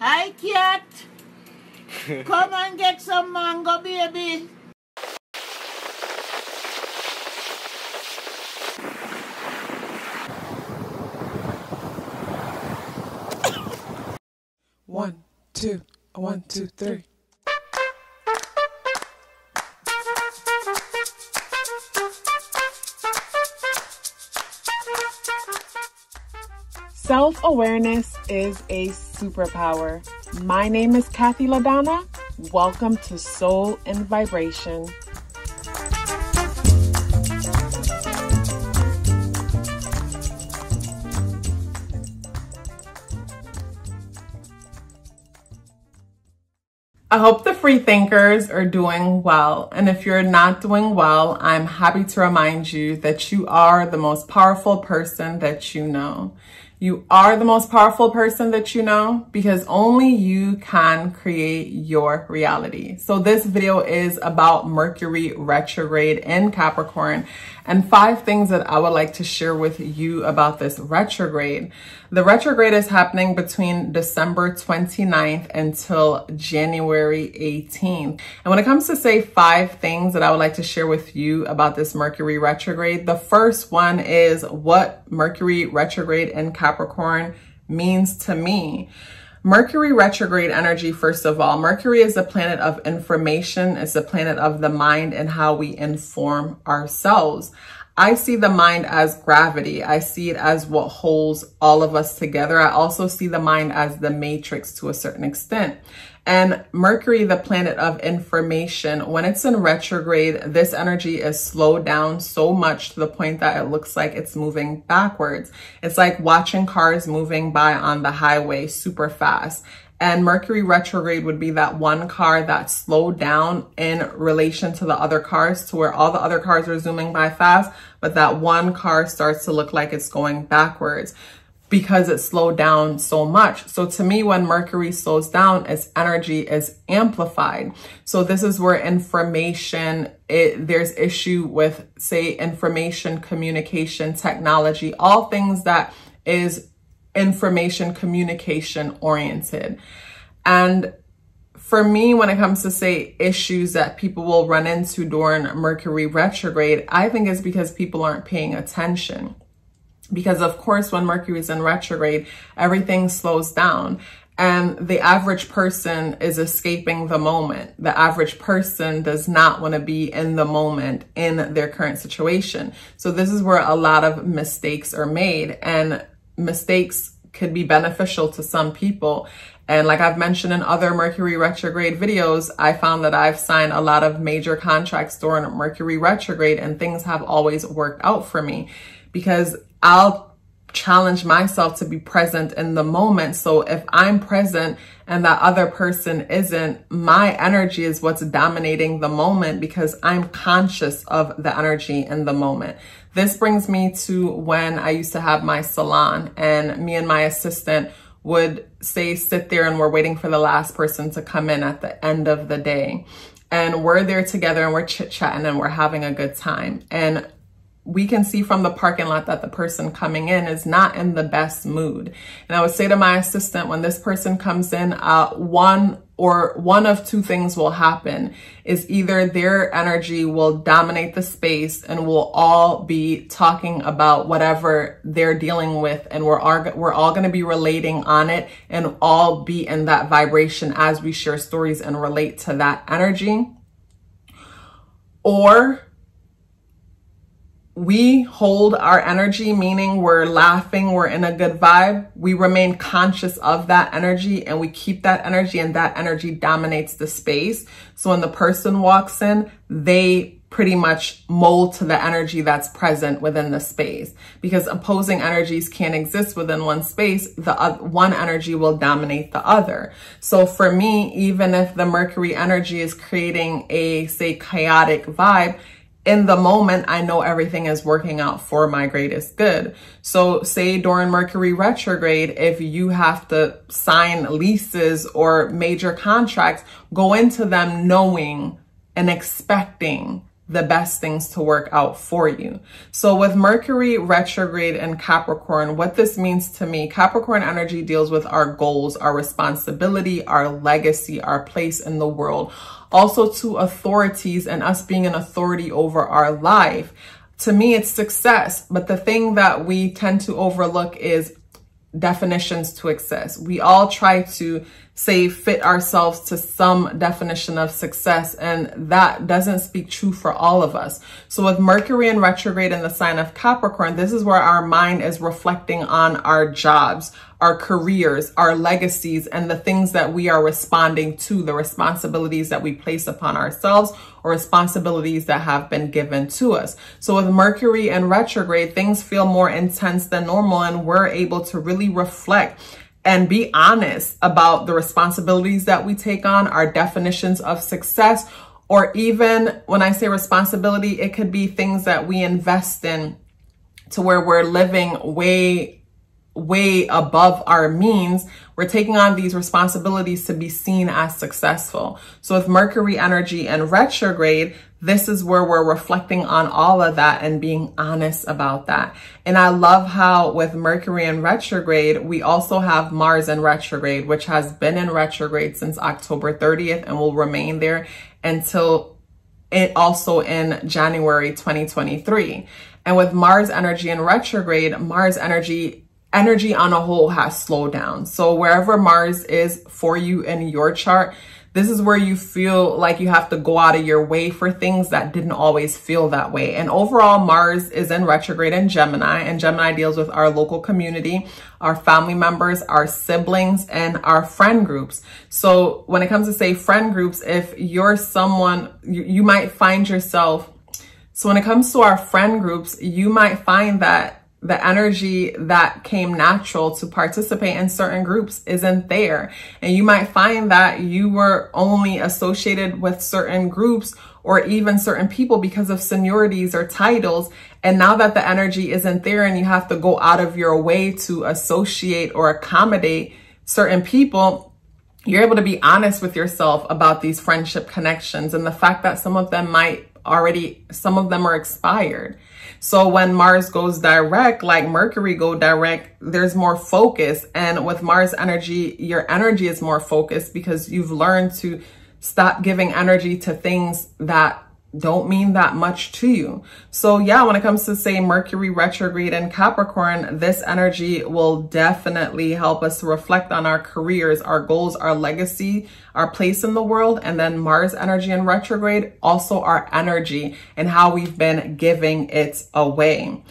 Hi, cat. Come and get some mango, baby. One, two, 1, 2, 3. Self-awareness is a superpower. My name is KathyLaDonna. Welcome to Soul and Vibration. I hope the free thinkers are doing well. And if you're not doing well, I'm happy to remind you that you are the most powerful person that you know. You are the most powerful person that you know because only you can create your reality. So this video is about Mercury retrograde in Capricorn and 5 things that I would like to share with you about this retrograde. The retrograde is happening between December 29th until January 18th. And when it comes to say 5 things that I would like to share with you about this Mercury retrograde, the first one is what Mercury retrograde in Capricorn means to me. Mercury retrograde energy, first of all, Mercury is a planet of information. It's a planet of the mind and how we inform ourselves. I see the mind as gravity. I see it as what holds all of us together. I also see the mind as the matrix to a certain extent. And Mercury, the planet of information, when it's in retrograde, this energy is slowed down so much to the point that it looks like it's moving backwards. It's like watching cars moving by on the highway super fast. And Mercury retrograde would be that one car that slowed down in relation to the other cars to where all the other cars are zooming by fast, but that one car starts to look like it's going backwards because it slowed down so much. So to me, when Mercury slows down, its energy is amplified. So this is where information, there's issue with, say, information, communication, technology, all things that is information communication oriented. And for me, when it comes to say issues that people will run into during Mercury retrograde, I think it's because people aren't paying attention. Because of course, when Mercury is in retrograde, everything slows down and the average person is escaping the moment. The average person does not want to be in the moment in their current situation. So this is where a lot of mistakes are made, and mistakes could be beneficial to some people. And like I've mentioned in other Mercury retrograde videos, I found that I've signed a lot of major contracts during Mercury retrograde and things have always worked out for me because I'll challenge myself to be present in the moment. So if I'm present and that other person isn't, my energy is what's dominating the moment because I'm conscious of the energy in the moment. This brings me to when I used to have my salon and me and my assistant would say, sit there and we're waiting for the last person to come in at the end of the day. And we're there together and we're chit-chatting and we're having a good time. And we can see from the parking lot that the person coming in is not in the best mood. And I would say to my assistant, when this person comes in, one of 2 things will happen is either their energy will dominate the space and we'll all be talking about whatever they're dealing with. And we're all going to be relating on it and all be in that vibration as we share stories and relate to that energy. Or we hold our energy, meaning we're laughing, we're in a good vibe. We remain conscious of that energy and we keep that energy and that energy dominates the space. So when the person walks in, they pretty much mold to the energy that's present within the space because opposing energies can't exist within one space. The one energy will dominate the other. So for me, even if the Mercury energy is creating a, say, chaotic vibe, in the moment, I know everything is working out for my greatest good. So say during Mercury retrograde, if you have to sign leases or major contracts, go into them knowing and expecting the best things to work out for you. So with Mercury retrograde and Capricorn, what this means to me, Capricorn energy deals with our goals, our responsibility, our legacy, our place in the world, also to authorities and us being an authority over our life. To me, it's success. But the thing that we tend to overlook is definitions to success. We all try to fit ourselves to some definition of success, and that doesn't speak true for all of us. So with Mercury in retrograde in the sign of Capricorn, this is where our mind is reflecting on our jobs, our careers, our legacies, and the things that we are responding to, the responsibilities that we place upon ourselves or responsibilities that have been given to us. So with Mercury in retrograde, things feel more intense than normal, and we're able to really reflect and be honest about the responsibilities that we take on, our definitions of success, or even when I say responsibility, it could be things that we invest in to where we're living way above our means. We're taking on these responsibilities to be seen as successful. So with Mercury energy and retrograde, this is where we're reflecting on all of that and being honest about that. And I love how with Mercury in retrograde, we also have Mars in retrograde, which has been in retrograde since October 30th and will remain there until it also in January 2023. And with Mars energy in retrograde, Mars energy on a whole has slowed down. So wherever Mars is for you in your chart, this is where you feel like you have to go out of your way for things that didn't always feel that way. And overall, Mars is in retrograde in Gemini, and Gemini deals with our local community, our family members, our siblings, and our friend groups. So when it comes to say friend groups, if you're someone, you might find yourself. So when it comes to our friend groups, you might find that the energy that came natural to participate in certain groups isn't there. And you might find that you were only associated with certain groups or even certain people because of seniorities or titles. And now that the energy isn't there and you have to go out of your way to associate or accommodate certain people, you're able to be honest with yourself about these friendship connections and the fact that some of them are expired. So when Mars goes direct, like Mercury go direct, there's more focus. And with Mars energy, your energy is more focused because you've learned to stop giving energy to things that don't mean that much to you. So yeah, when it comes to say Mercury retrograde and Capricorn, this energy will definitely help us to reflect on our careers, our goals, our legacy, our place in the world. And then Mars energy and retrograde, also our energy and how we've been giving it away.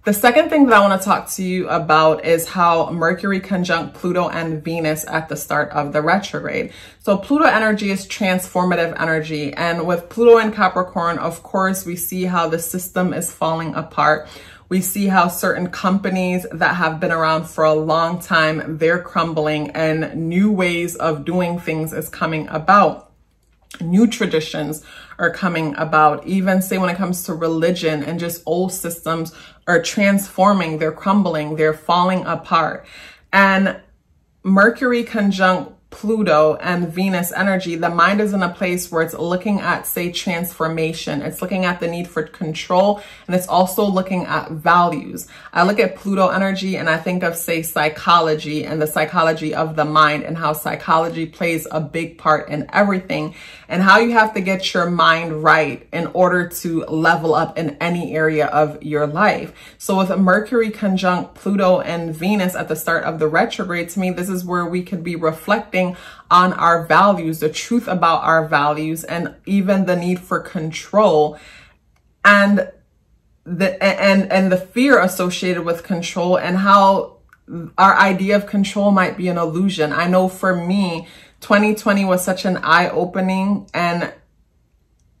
The second thing that I want to talk to you about is how Mercury conjunct Pluto and Venus at the start of the retrograde. So Pluto energy is transformative energy. And with Pluto and Capricorn, of course, we see how the system is falling apart. We see how certain companies that have been around for a long time, they're crumbling and new ways of doing things is coming about. New traditions are coming about. Even say when it comes to religion and just old systems are transforming, they're crumbling, they're falling apart. And Mercury conjunct Pluto and Venus energy, the mind is in a place where it's looking at, say, transformation. It's looking at the need for control, and it's also looking at values. I look at Pluto energy and I think of, say, psychology and the psychology of the mind and how psychology plays a big part in everything and how you have to get your mind right in order to level up in any area of your life. So with Mercury conjunct Pluto and Venus at the start of the retrograde, to me, this is where we could be reflecting on our values, the truth about our values, and even the need for control and the fear associated with control and how our idea of control might be an illusion. I know for me, 2020 was such an eye-opening, and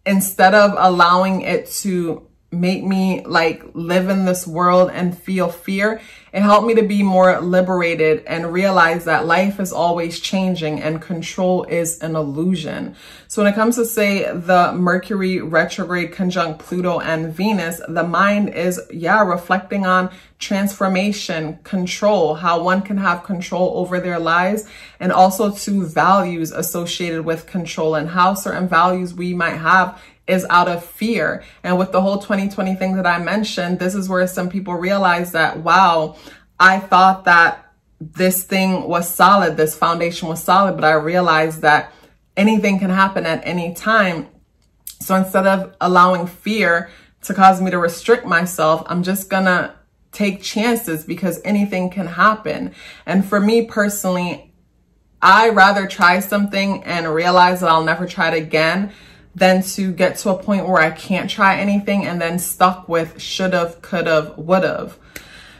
instead of allowing it to make me like live in this world and feel fear, it helped me to be more liberated and realize that life is always changing and control is an illusion. So when it comes to say the Mercury retrograde conjunct Pluto and Venus, the mind is, reflecting on transformation, control, how one can have control over their lives, and also to values associated with control and how certain values we might have is out of fear. And with the whole 2020 thing that I mentioned, this is where some people realize that, wow, I thought that this thing was solid, this foundation was solid, but I realized that anything can happen at any time. So instead of allowing fear to cause me to restrict myself, I'm just gonna take chances because anything can happen. And for me personally, I rather try something and realize that I'll never try it again than to get to a point where I can't try anything and then stuck with should've, could've, would've.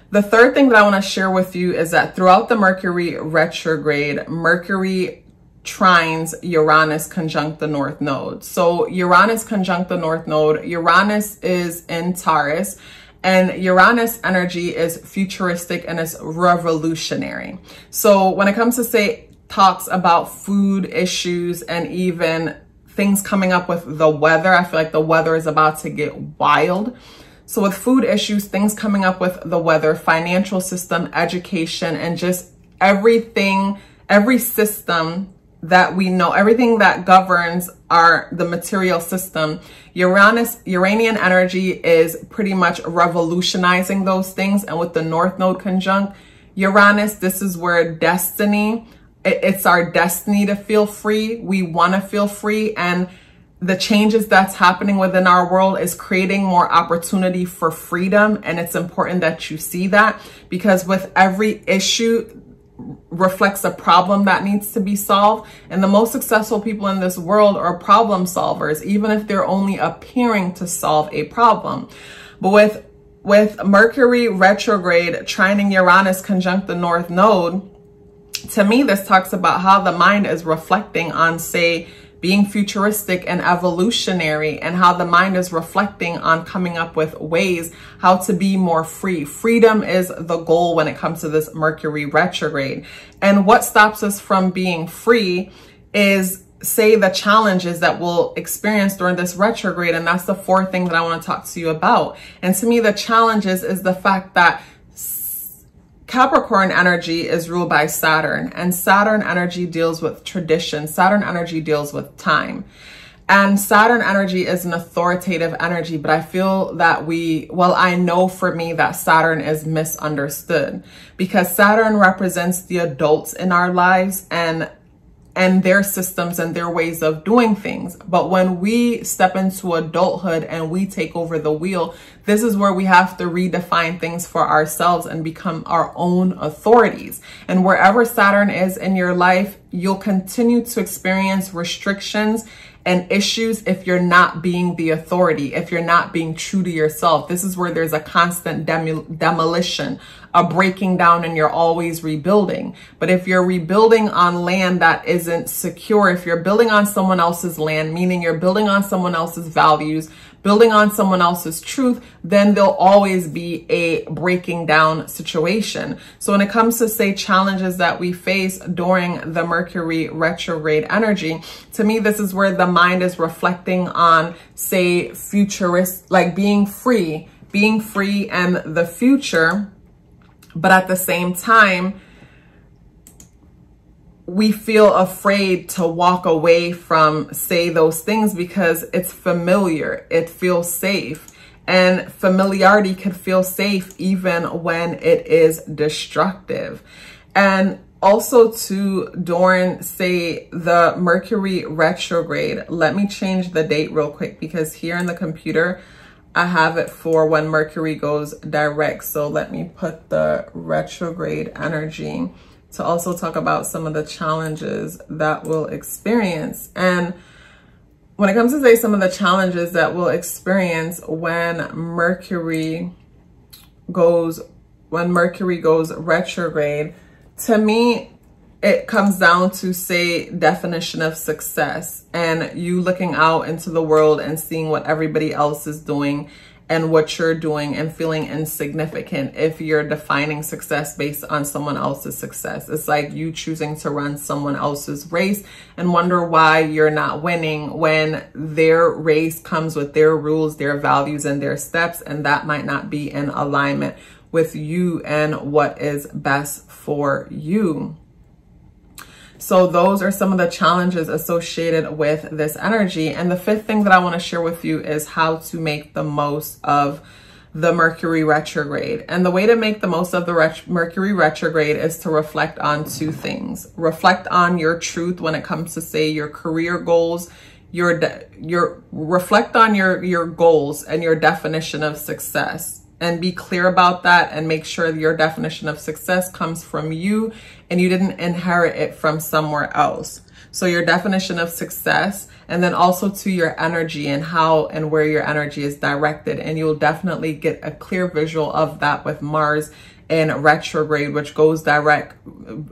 The third thing that I want to share with you is that throughout the Mercury retrograde, Mercury trines Uranus conjunct the North Node. So Uranus conjunct the North Node. Uranus is in Taurus, and Uranus energy is futuristic and it's revolutionary. So when it comes to, say, talks about food issues and even things coming up with the weather, I feel like the weather is about to get wild. So with food issues, things coming up with the weather, financial system, education, and just everything, every system that we know, everything that governs the material system, Uranian energy is pretty much revolutionizing those things. And with the North Node conjunct Uranus, this is where destiny, it's our destiny to feel free. We want to feel free, and the changes that's happening within our world is creating more opportunity for freedom. And it's important that you see that, because with every issue reflects a problem that needs to be solved. And the most successful people in this world are problem solvers, even if they're only appearing to solve a problem. But with Mercury retrograde trining Uranus conjunct the North Node, to me, this talks about how the mind is reflecting on, say, being futuristic and evolutionary, and how the mind is reflecting on coming up with ways how to be more free. Freedom is the goal when it comes to this Mercury retrograde. And what stops us from being free is, say, the challenges that we'll experience during this retrograde. And that's the fourth thing that I want to talk to you about. And to me, the challenges is the fact that Capricorn energy is ruled by Saturn, and Saturn energy deals with tradition. Saturn energy deals with time. And Saturn energy is an authoritative energy, but I feel that I know for me that Saturn is misunderstood, because Saturn represents the adults in our lives and their systems and their ways of doing things. But when we step into adulthood and we take over the wheel, this is where we have to redefine things for ourselves and become our own authorities. And wherever Saturn is in your life, you'll continue to experience restrictions and issues if you're not being the authority, if you're not being true to yourself. This is where there's a constant demolition, a breaking down, and you're always rebuilding. But if you're rebuilding on land that isn't secure, if you're building on someone else's land, meaning you're building on someone else's values, building on someone else's truth, then there'll always be a breaking down situation. So when it comes to, say, challenges that we face during the Mercury retrograde energy, to me, this is where the mind is reflecting on, say, futurist, like being free and the future. But at the same time, we feel afraid to walk away from, say, those things because it's familiar. It feels safe. And familiarity could feel safe even when it is destructive. And also during, say, the Mercury retrograde, let me change the date real quick, because here in the computer, I have it for when Mercury goes direct. So let me put the retrograde energy to also talk about some of the challenges that we'll experience. And when it comes to, say, some of the challenges that we'll experience when Mercury goes retrograde, to me, it comes down to, say, definition of success, and you looking out into the world and seeing what everybody else is doing and what you're doing and feeling insignificant if you're defining success based on someone else's success. It's like you choosing to run someone else's race and wonder why you're not winning when their race comes with their rules, their values, and their steps, and that might not be in alignment with you and what is best for you. So those are some of the challenges associated with this energy. And the fifth thing that I want to share with you is how to make the most of the Mercury retrograde. And the way to make the most of the Mercury retrograde is to reflect on two things. Reflect on your truth when it comes to, say, your career goals, reflect on your goals and your definition of success, and be clear about that, and make sure that your definition of success comes from you and you didn't inherit it from somewhere else. So your definition of success, and then also to your energy and how and where your energy is directed. And you'll definitely get a clear visual of that with Mars in retrograde, which goes direct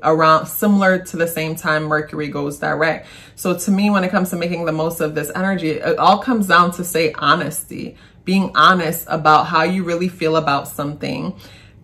around similar to the same time Mercury goes direct. So to me, when it comes to making the most of this energy, it all comes down to, say, honesty, being honest about how you really feel about something,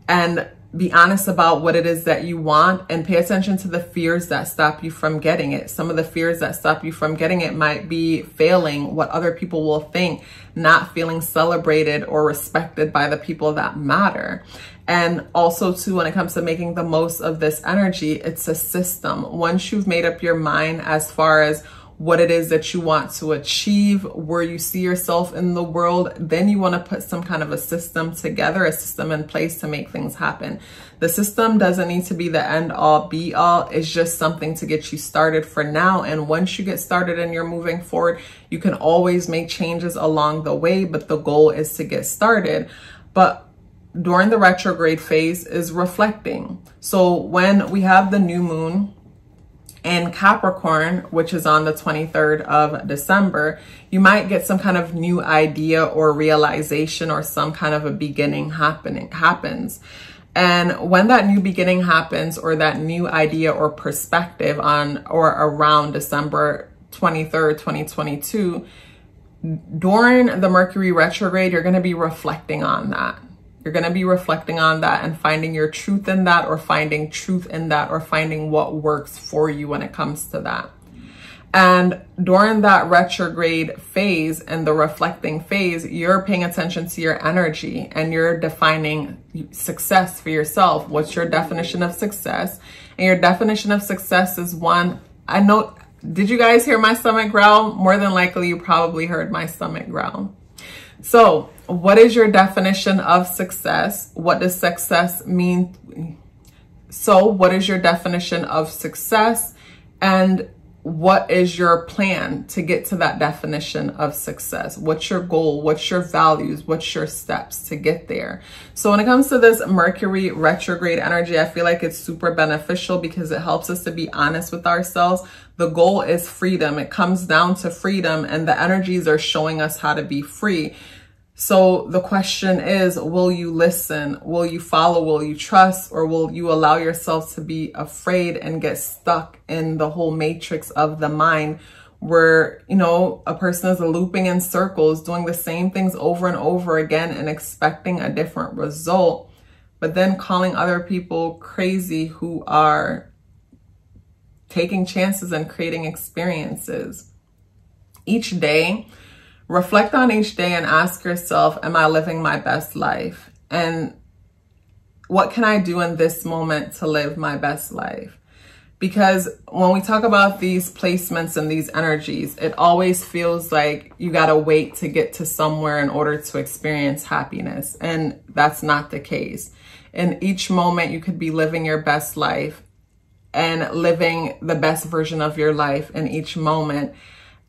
and be honest about what it is that you want, and pay attention to the fears that stop you from getting it. Some of the fears that stop you from getting it might be failing, what other people will think, not feeling celebrated or respected by the people that matter. And also too, when it comes to making the most of this energy, it's a system. Once you've made up your mind as far as what it is that you want to achieve, where you see yourself in the world, then you want to put some kind of a system together, a system in place to make things happen. The system doesn't need to be the end all be all. It's just something to get you started for now. And once you get started and you're moving forward, you can always make changes along the way, but the goal is to get started. But during the retrograde phase is reflecting. So when we have the new moon in Capricorn, which is on the 23rd of December, you might get some kind of new idea or realization, or some kind of a beginning happens. And when that new beginning happens, or that new idea or perspective on or around December 23rd, 2022, during the Mercury retrograde, you're going to be reflecting on that. You're going to be reflecting on that and finding your truth in that, or finding truth in that, or finding what works for you when it comes to that. And during that retrograde phase and the reflecting phase, you're paying attention to your energy and you're defining success for yourself. What's your definition of success? And your definition of success is one, I know, did you guys hear my stomach growl? More than likely, you probably heard my stomach growl. So what is your definition of success? What does success mean? So what is your definition of success? And what is your plan to get to that definition of success? What's your goal? What's your values? What's your steps to get there? So when it comes to this Mercury retrograde energy, I feel like it's super beneficial because it helps us to be honest with ourselves. The goal is freedom. It comes down to freedom, and the energies are showing us how to be free. So the question is, will you listen? Will you follow? Will you trust? Or will you allow yourself to be afraid and get stuck in the whole matrix of the mind, where, you know, a person is looping in circles, doing the same things over and over again and expecting a different result, but then calling other people crazy who are taking chances and creating experiences. Each day, reflect on each day and ask yourself, am I living my best life? And what can I do in this moment to live my best life? Because when we talk about these placements and these energies, it always feels like you got to wait to get to somewhere in order to experience happiness. And that's not the case. In each moment, you could be living your best life and living the best version of your life in each moment,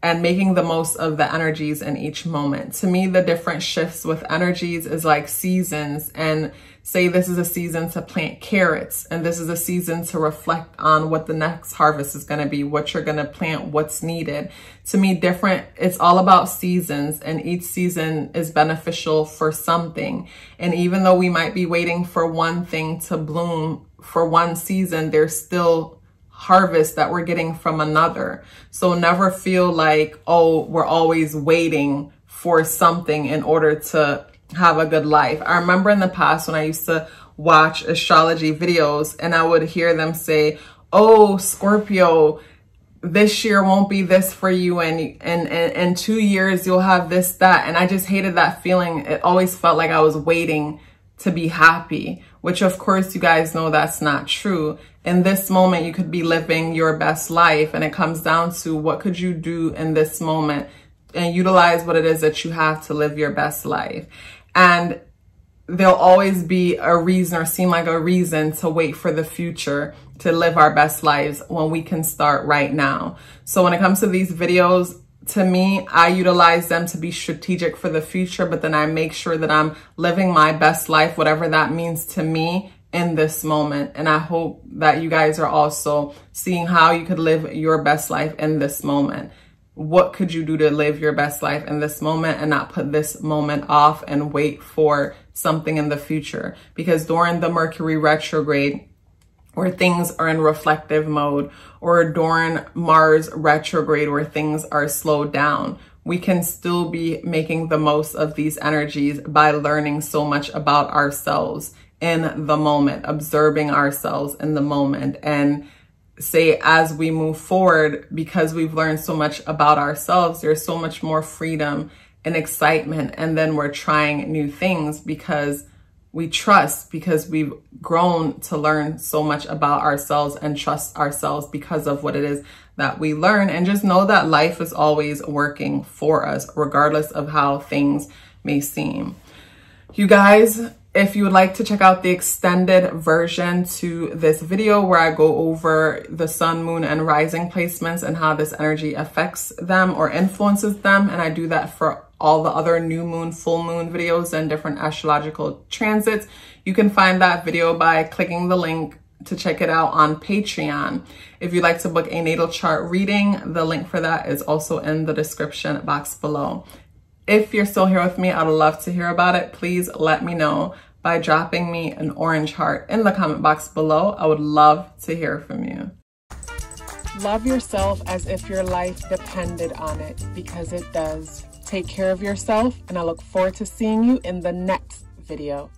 and making the most of the energies in each moment. To me, the different shifts with energies is like seasons. And say this is a season to plant carrots, and this is a season to reflect on what the next harvest is going to be, what you're going to plant, what's needed. To me, it's all about seasons, and each season is beneficial for something. And even though we might be waiting for one thing to bloom for one season, there's still harvest that we're getting from another. So never feel like, oh, we're always waiting for something in order to have a good life. I remember in the past when I used to watch astrology videos and I would hear them say, oh, Scorpio, this year won't be this for you, and in 2 years you'll have this, that. And I just hated that feeling. It always felt like I was waiting to be happy, which of course you guys know that's not true. in this moment, you could be living your best life. And it comes down to what could you do in this moment and utilize what it is that you have to live your best life. And there'll always be a reason, or seem like a reason, to wait for the future to live our best lives when we can start right now. So when it comes to these videos, to me, I utilize them to be strategic for the future, but then I make sure that I'm living my best life, whatever that means to me, in this moment. And I hope that you guys are also seeing how you could live your best life in this moment. What could you do to live your best life in this moment and not put this moment off and wait for something in the future? Because during the Mercury retrograde, where things are in reflective mode, or during Mars retrograde where things are slowed down, we can still be making the most of these energies by learning so much about ourselves in the moment, observing ourselves in the moment. And say, as we move forward, because we've learned so much about ourselves, there's so much more freedom and excitement. And then we're trying new things because we trust, because we've grown to learn so much about ourselves and trust ourselves because of what it is that we learn. And just know that life is always working for us, regardless of how things may seem. You guys, if you would like to check out the extended version to this video where I go over the sun, moon, and rising placements and how this energy affects them or influences them, and I do that for all the other new moon, full moon videos and different astrological transits, you can find that video by clicking the link to check it out on Patreon. If you'd like to book a natal chart reading, the link for that is also in the description box below. If you're still here with me, I'd love to hear about it. Please let me know by dropping me an orange heart in the comment box below. I would love to hear from you. Love yourself as if your life depended on it, because it does. Take care of yourself, and I look forward to seeing you in the next video.